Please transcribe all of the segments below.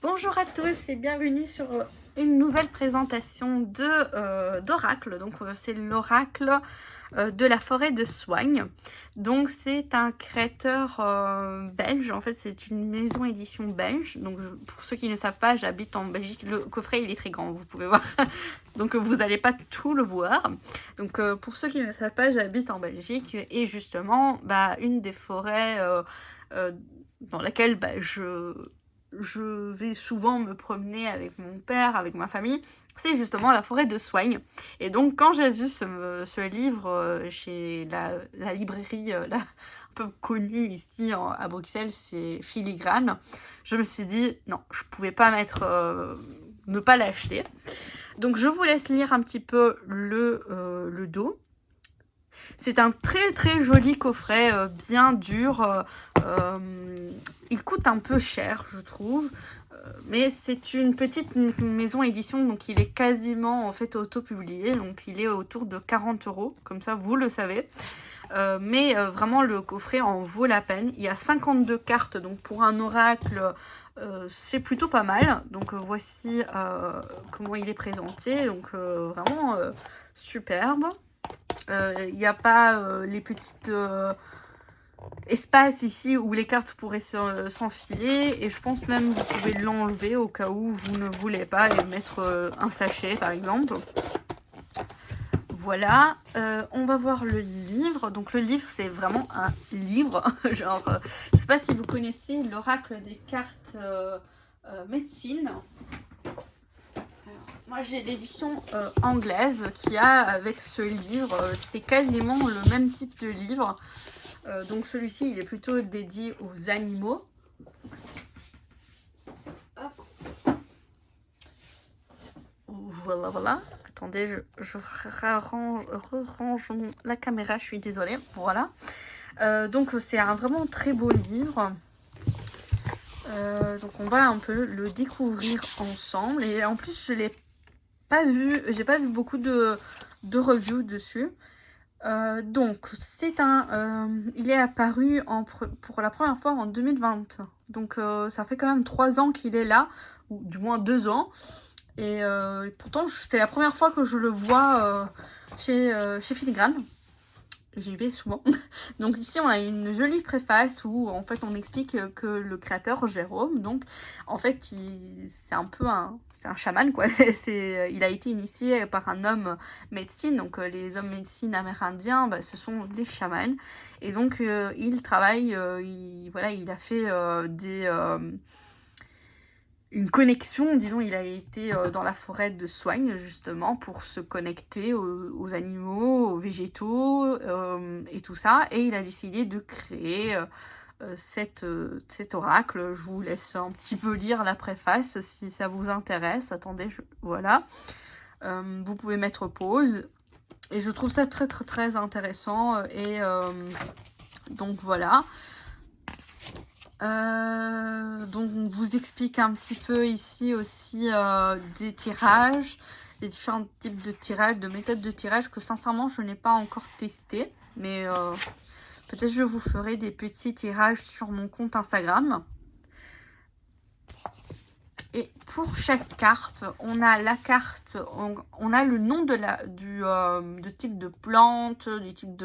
Bonjour à tous et bienvenue sur une nouvelle présentation d'oracle. Donc c'est l'oracle de la forêt de Soigne. Donc c'est un créateur belge, en fait c'est une maison édition belge. Donc pour ceux qui ne savent pas, j'habite en Belgique. Le coffret il est très grand, vous pouvez voir. Donc vous n'allez pas tout le voir. Donc pour ceux qui ne savent pas, j'habite en Belgique et justement une des forêts dans laquelle je vais souvent me promener avec mon père, avec ma famille, c'est justement la forêt de Soigne. Et donc quand j'ai vu ce livre chez la librairie un peu connue ici à Bruxelles, c'est Filigrane, je me suis dit non, je pouvais pas ne pas l'acheter. Donc je vous laisse lire un petit peu le dos. C'est un très très joli coffret, bien dur. Il coûte un peu cher, je trouve. Mais c'est une petite maison édition, donc il est quasiment en fait auto-publié. Donc il est autour de 40 €, comme ça vous le savez. Mais vraiment le coffret en vaut la peine. Il y a 52 cartes, donc pour un oracle, c'est plutôt pas mal. Donc voici comment il est présenté. Donc vraiment superbe. Il n'y a pas les petites espaces ici où les cartes pourraient s'enfiler, et je pense même que vous pouvez l'enlever au cas où vous ne voulez pas et mettre un sachet par exemple. Voilà, on va voir le livre. Donc le livre c'est vraiment un livre, genre je sais pas si vous connaissez l'oracle des cartes médecine. Moi j'ai l'édition anglaise qui a avec ce livre, c'est quasiment le même type de livre. Donc celui-ci il est plutôt dédié aux animaux. Hop. Voilà, voilà. Attendez, je range la caméra, je suis désolée. Voilà. Donc c'est un vraiment très beau livre. Donc on va un peu le découvrir ensemble. Et en plus je l'ai pas vu, j'ai pas vu beaucoup de reviews dessus. Donc c'est il est apparu pour la première fois en 2020. Donc ça fait quand même 3 ans qu'il est là, ou du moins 2 ans. Et pourtant c'est la première fois que je le vois chez Filigrane. J'y vais souvent. Donc ici on a une jolie préface où en fait on explique que le créateur Jérôme, donc en fait c'est un peu c'est un chaman quoi. Il a été initié par un homme médecine, donc les hommes médecine amérindiens, ce sont les chamans. Et donc il travaille, il a fait une connexion, disons, il a été dans la forêt de Soigne justement pour se connecter aux animaux, aux végétaux et tout ça, et il a décidé de créer cet oracle. Je vous laisse un petit peu lire la préface si ça vous intéresse. Attendez, voilà. Vous pouvez mettre pause, et je trouve ça très très très intéressant, et donc voilà. Donc on vous explique un petit peu ici aussi des tirages, les différents types de tirages, de méthodes de tirage que sincèrement je n'ai pas encore testé, mais peut-être je vous ferai des petits tirages sur mon compte Instagram. Et pour chaque carte, on a la carte, on a le nom de type de plante, du type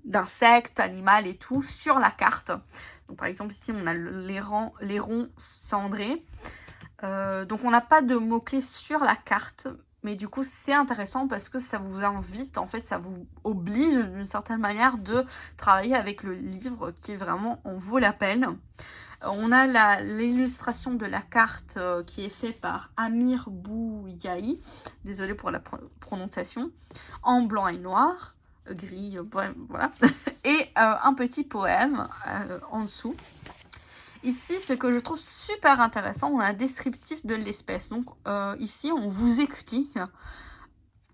d'insectes, animal et tout sur la carte. Donc par exemple ici on a l'airon cendré. Donc on n'a pas de mots-clés sur la carte, mais du coup c'est intéressant parce que ça vous invite, en fait ça vous oblige d'une certaine manière de travailler avec le livre qui vraiment en vaut la peine. On a l'illustration de la carte qui est faite par Amir Bouyahi, désolée pour la prononciation, en blanc et noir, gris, voilà, et un petit poème en dessous. Ici, ce que je trouve super intéressant, on a un descriptif de l'espèce. Donc ici, on vous explique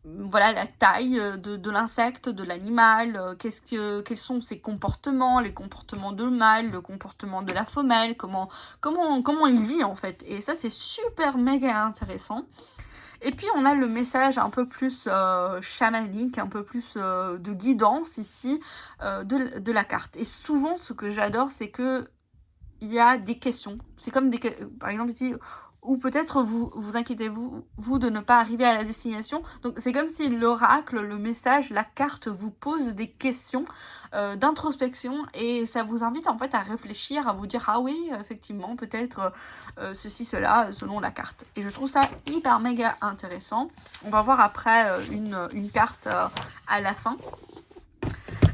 voilà la taille de l'insecte, de l'animal, quels sont ses comportements, les comportements de mâle, le comportement de la femelle, comment il vit en fait. Et ça, c'est super méga intéressant. Et puis on a le message un peu plus chamanique, un peu plus de guidance ici de la carte. Et souvent ce que j'adore, c'est que il y a des questions. C'est comme des... Par exemple ici, ou peut-être vous inquiétez-vous de ne pas arriver à la destination. Donc c'est comme si l'oracle, le message, la carte vous pose des questions d'introspection et ça vous invite en fait à réfléchir, à vous dire ah oui, effectivement, peut-être ceci, cela, selon la carte. Et je trouve ça hyper méga intéressant. On va voir après une carte à la fin.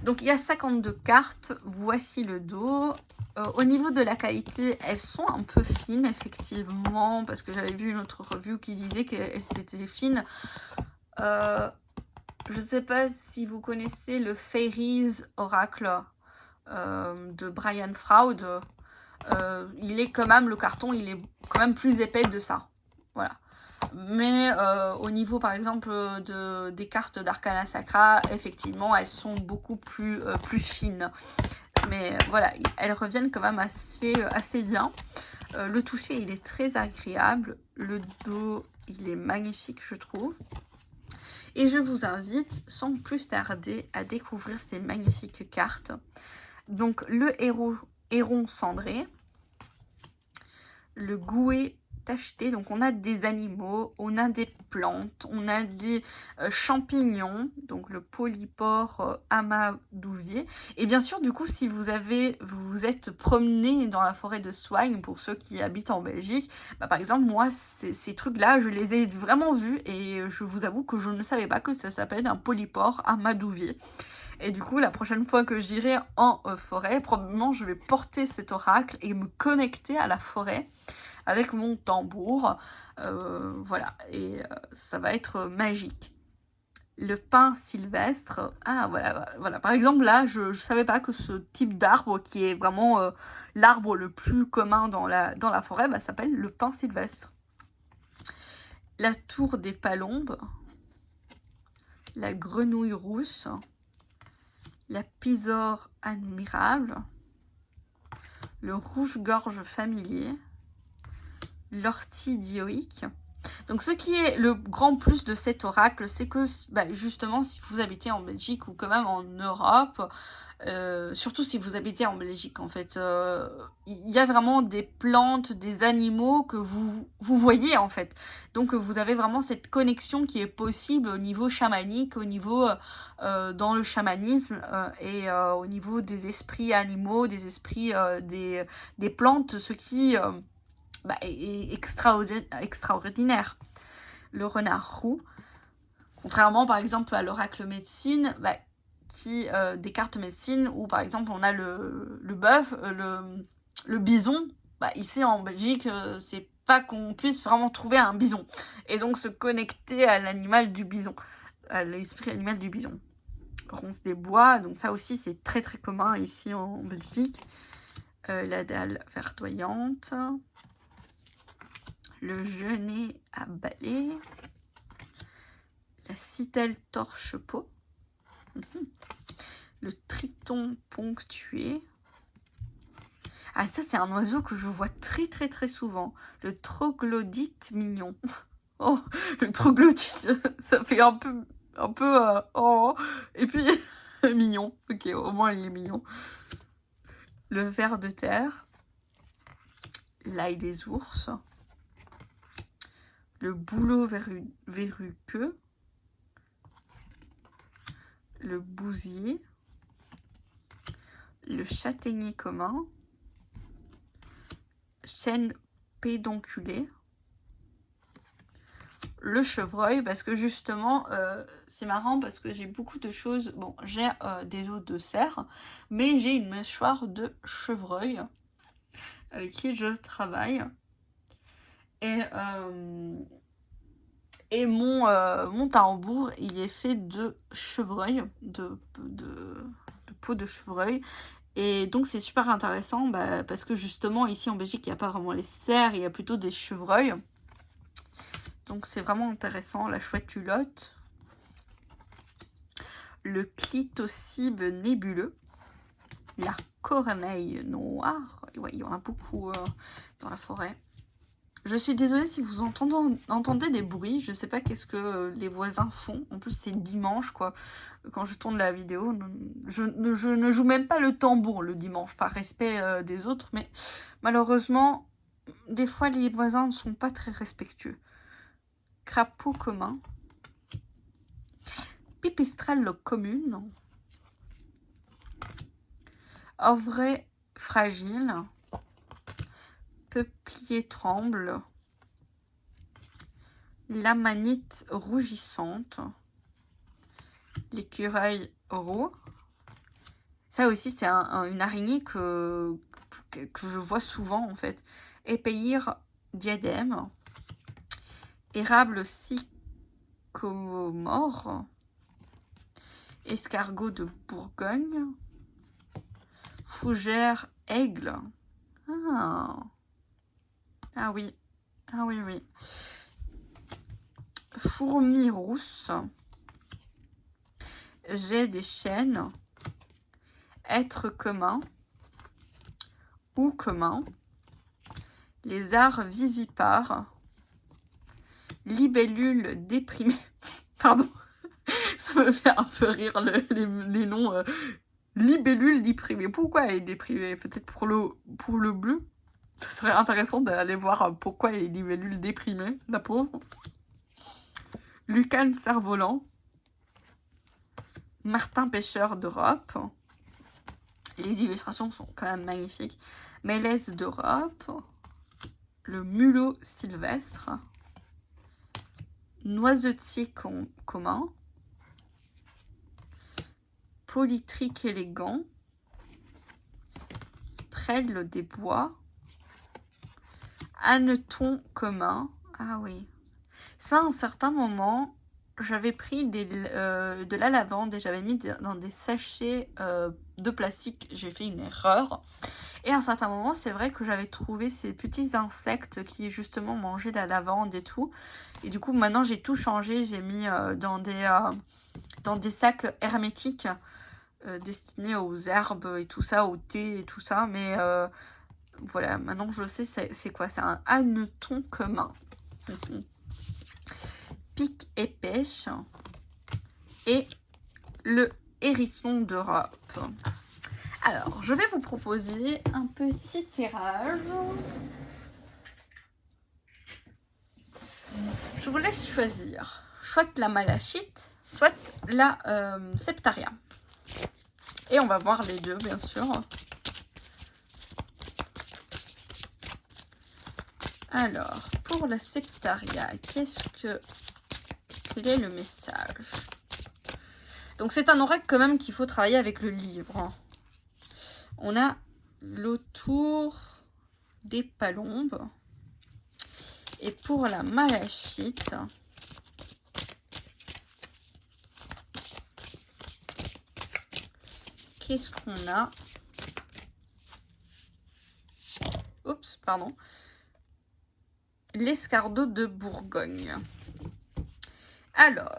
Donc il y a 52 cartes, voici le dos. Au niveau de la qualité, elles sont un peu fines, effectivement, parce que j'avais vu une autre review qui disait qu'elles étaient fines. Je ne sais pas si vous connaissez le Fairies Oracle de Brian Froud. Il est quand même, le carton, il est quand même plus épais de ça. Voilà. Mais au niveau, par exemple, des cartes d'Arcana Sacra, effectivement, elles sont beaucoup plus fines. Mais voilà, elles reviennent quand même assez bien. Le toucher, il est très agréable. Le dos, il est magnifique, je trouve. Et je vous invite, sans plus tarder, à découvrir ces magnifiques cartes. Donc, le héron cendré, le gouet tacheté. Donc, on a des animaux, on a des plantes, on a des champignons. Donc, le polypore amadouvier. Et bien sûr, du coup, si vous êtes promené dans la forêt de Soignes, pour ceux qui habitent en Belgique, bah, par exemple, moi, ces trucs-là, je les ai vraiment vus et je vous avoue que je ne savais pas que ça s'appelle un polypore amadouvier. Et du coup, la prochaine fois que j'irai en forêt, probablement je vais porter cet oracle et me connecter à la forêt avec mon tambour. Voilà, et ça va être magique. Le pin sylvestre. Ah, voilà. Par exemple, là, je ne savais pas que ce type d'arbre, qui est vraiment l'arbre le plus commun dans la forêt, bah, s'appelle le pin sylvestre. La tour des palombes. La grenouille rousse. La pisore admirable, le rouge-gorge familier, l'ortie dioïque. Donc ce qui est le grand plus de cet oracle, c'est que justement si vous habitez en Belgique ou quand même en Europe, surtout si vous habitez en Belgique en fait, il y a vraiment des plantes, des animaux que vous voyez en fait. Donc vous avez vraiment cette connexion qui est possible au niveau chamanique, au niveau dans le chamanisme et au niveau des esprits animaux, des esprits des plantes, ce qui est extraordinaire. Le renard roux, contrairement par exemple à l'oracle médecine, des cartes médecine où par exemple on a le bœuf, le bison. Ici en Belgique, c'est pas qu'on puisse vraiment trouver un bison et donc se connecter à l'animal du bison, à l'esprit animal du bison. Ronce des bois, donc ça aussi c'est très très commun ici en Belgique. La dalle verdoyante, le genêt à balai, la citelle torche-peau, le triton ponctué. Ah, ça c'est un oiseau que je vois très très très souvent, le troglodyte mignon. Oh, le troglodyte, ça fait un peu oh, et puis mignon. Ok, au moins il est mignon. Le ver de terre, l'ail des ours, le bouleau verruqueux, le bousier, le châtaignier commun, chêne pédonculé, le chevreuil, parce que justement, c'est marrant parce que j'ai beaucoup de choses. Bon, j'ai des os de cerf, mais j'ai une mâchoire de chevreuil avec qui je travaille. Et mon tambour, il est fait de chevreuil, de peau de chevreuil. Et donc c'est super intéressant parce que justement ici en Belgique, il n'y a pas vraiment les cerfs, il y a plutôt des chevreuils. Donc c'est vraiment intéressant. La chouette culotte. Le clitocybe nébuleux. La corneille noire. Ouais, il y en a beaucoup dans la forêt. Je suis désolée si vous entendez des bruits. Je sais pas qu'est-ce que les voisins font. En plus, c'est dimanche, quoi. Quand je tourne la vidéo, je ne joue même pas le tambour le dimanche, par respect des autres. Mais malheureusement, des fois, les voisins ne sont pas très respectueux. Crapaud commun. Pipistrelle commune. Orvret fragile. Peuplier tremble. L'amanite rougissante. L'écureuil roux. Ça aussi, c'est une araignée que je vois souvent, en fait. Épéire diadème. Érable sycomore. Escargot de Bourgogne. Fougère aigle. Ah oui. Ah oui, oui. Fourmi rousse. Jet des chênes. Être commun. Ou commun. Lézard vivipare. Libellule déprimée. Pardon. Ça me fait un peu rire les noms. Libellule déprimée. Pourquoi elle est déprimée? Peut-être pour le bleu. Ça serait intéressant d'aller voir pourquoi elle est libellule déprimée, la pauvre. Lucane cerf-volant. Martin pêcheur d'Europe. Les illustrations sont quand même magnifiques. Mélèze d'Europe. Le mulot sylvestre. Noisetier commun. Polytrique élégant. Prêle des bois. Hanneton commun. Ah oui. Ça, à un certain moment, j'avais pris de la lavande et j'avais mis dans des sachets de plastique. J'ai fait une erreur. Et à un certain moment, c'est vrai que j'avais trouvé ces petits insectes qui, justement, mangeaient la lavande et tout. Et du coup, maintenant, j'ai tout changé. J'ai mis dans des sacs hermétiques destinés aux herbes et tout ça, au thé et tout ça. Mais voilà, maintenant, je sais c'est quoi. C'est un hanneton commun. Pique et pêche. Et le hérisson d'Europe. Alors, je vais vous proposer un petit tirage. Je vous laisse choisir soit la malachite, soit la septaria. Et on va voir les deux, bien sûr. Alors, pour la septaria, quel est le message? Donc, c'est un oracle quand même qu'il faut travailler avec le livre. On a l'autour des palombes. Et pour la malachite, qu'est-ce qu'on a? Oups, pardon. L'escargot de Bourgogne. Alors,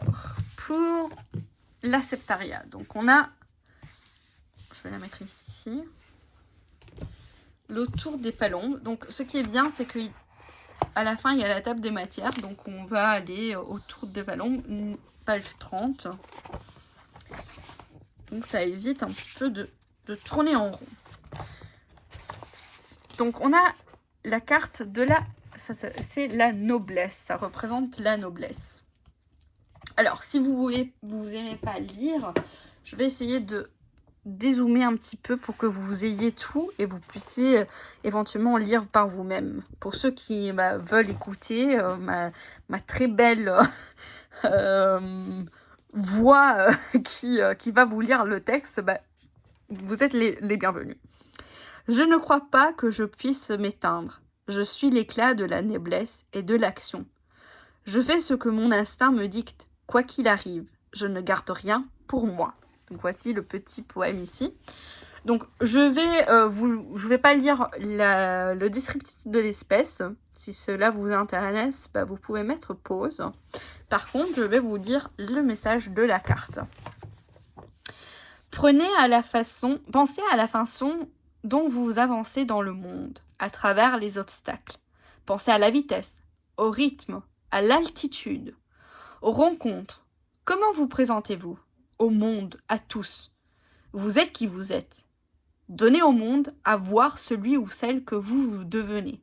pour la septaria, donc on a, je vais la mettre ici, l'autour des palombes. Donc ce qui est bien, c'est que à la fin, il y a la table des matières. Donc on va aller autour des palombes, page 30. Donc ça évite un petit peu de tourner en rond. Donc on a la carte de la... c'est la noblesse. Ça représente la noblesse. Alors, si vous aimez pas lire, je vais essayer de dézoomer un petit peu pour que vous ayez tout et vous puissiez éventuellement lire par vous-même. Pour ceux qui veulent écouter ma très belle voix qui va vous lire le texte, vous êtes les bienvenus. Je ne crois pas que je puisse m'éteindre. Je suis l'éclat de la noblesse et de l'action. Je fais ce que mon instinct me dicte. Quoi qu'il arrive, je ne garde rien pour moi. Donc voici le petit poème ici. Donc je vais pas lire le descriptif de l'espèce. Si cela vous intéresse, vous pouvez mettre pause. Par contre, je vais vous lire le message de la carte. Pensez à la façon dont vous avancez dans le monde, à travers les obstacles. Pensez à la vitesse, au rythme, à l'altitude, aux rencontres. Comment vous présentez-vous au monde, à tous? Vous êtes qui vous êtes. Donnez au monde à voir celui ou celle que vous devenez.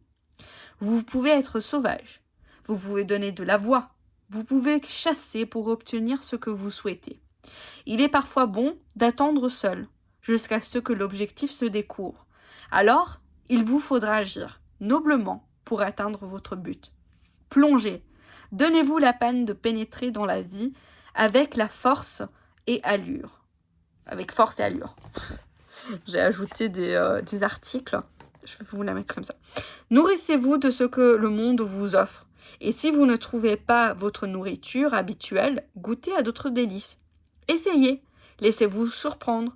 Vous pouvez être sauvage. Vous pouvez donner de la voix. Vous pouvez chasser pour obtenir ce que vous souhaitez. Il est parfois bon d'attendre seul, jusqu'à ce que l'objectif se découvre. Alors, il vous faudra agir noblement pour atteindre votre but. Plongez. Donnez-vous la peine de pénétrer dans la vie avec la force et allure. Avec force et allure. J'ai ajouté des articles. Je vais vous la mettre comme ça. Nourrissez-vous de ce que le monde vous offre. Et si vous ne trouvez pas votre nourriture habituelle, goûtez à d'autres délices. Essayez. Laissez-vous surprendre.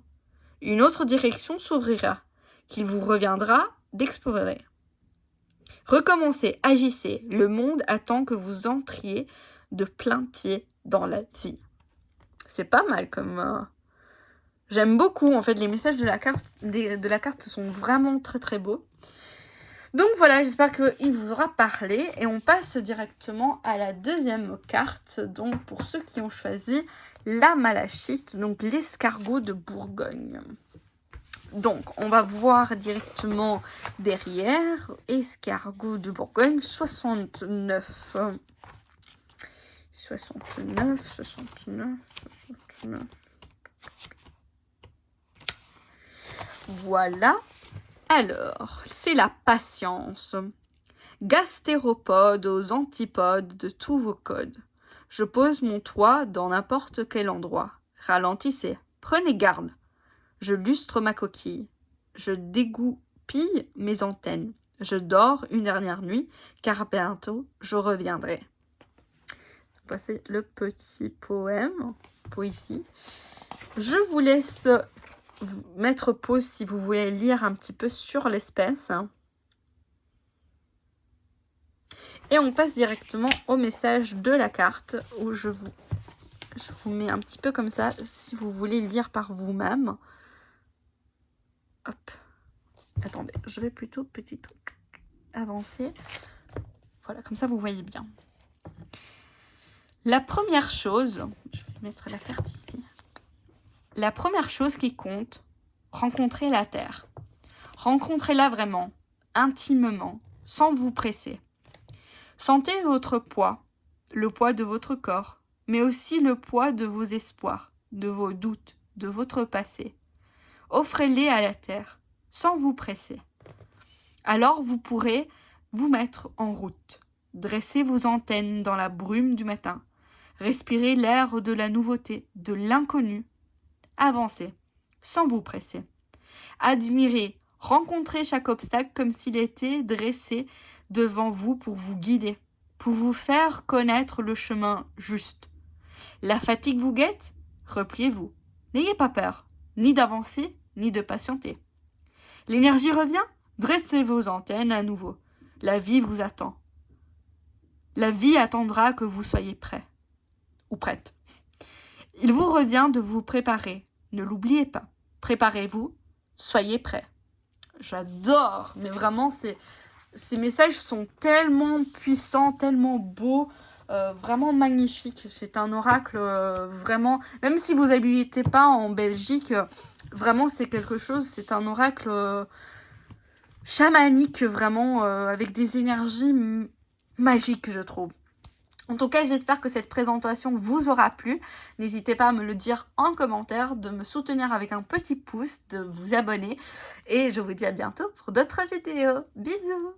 Une autre direction s'ouvrira, qu'il vous reviendra d'explorer. Recommencez, agissez. Le monde attend que vous entriez de plein pied dans la vie. C'est pas mal comme... J'aime beaucoup, en fait, les messages de la carte sont vraiment très très beaux. Donc voilà, j'espère qu'il vous aura parlé. Et on passe directement à la deuxième carte. Donc pour ceux qui ont choisi la malachite, donc l'escargot de Bourgogne. Donc on va voir directement derrière, escargot de Bourgogne, 69. Voilà. Alors, c'est la patience. Gastéropode aux antipodes de tous vos codes. Je pose mon toit dans n'importe quel endroit. Ralentissez, prenez garde. Je lustre ma coquille. Je dégoupille mes antennes. Je dors une dernière nuit, car bientôt je reviendrai. Voici le petit poème, poésie. Je vous laisse mettre pause si vous voulez lire un petit peu sur l'espèce. Et on passe directement au message de la carte où je vous mets un petit peu comme ça si vous voulez lire par vous-même. Hop. Attendez, je vais plutôt avancer. Voilà, comme ça vous voyez bien. La première chose, je vais mettre la carte ici. La première chose qui compte, rencontrez la terre. Rencontrez-la vraiment, intimement, sans vous presser. Sentez votre poids, le poids de votre corps, mais aussi le poids de vos espoirs, de vos doutes, de votre passé. Offrez-les à la terre, sans vous presser. Alors vous pourrez vous mettre en route, dresser vos antennes dans la brume du matin, respirer l'air de la nouveauté, de l'inconnu. Avancez, sans vous presser. Admirez, rencontrez chaque obstacle comme s'il était dressé devant vous pour vous guider, pour vous faire connaître le chemin juste. La fatigue vous guette? Repliez-vous. N'ayez pas peur, ni d'avancer, ni de patienter. L'énergie revient? Dressez vos antennes à nouveau. La vie vous attend. La vie attendra que vous soyez prêt ou prête. Il vous revient de vous préparer. Ne l'oubliez pas. Préparez-vous, soyez prêts. J'adore, mais vraiment, ces messages sont tellement puissants, tellement beaux, vraiment magnifiques. C'est un oracle vraiment, même si vous n'habitez pas en Belgique, vraiment c'est quelque chose, c'est un oracle chamanique, vraiment, avec des énergies magiques, je trouve. En tout cas, j'espère que cette présentation vous aura plu. N'hésitez pas à me le dire en commentaire, de me soutenir avec un petit pouce, de vous abonner. Et je vous dis à bientôt pour d'autres vidéos. Bisous!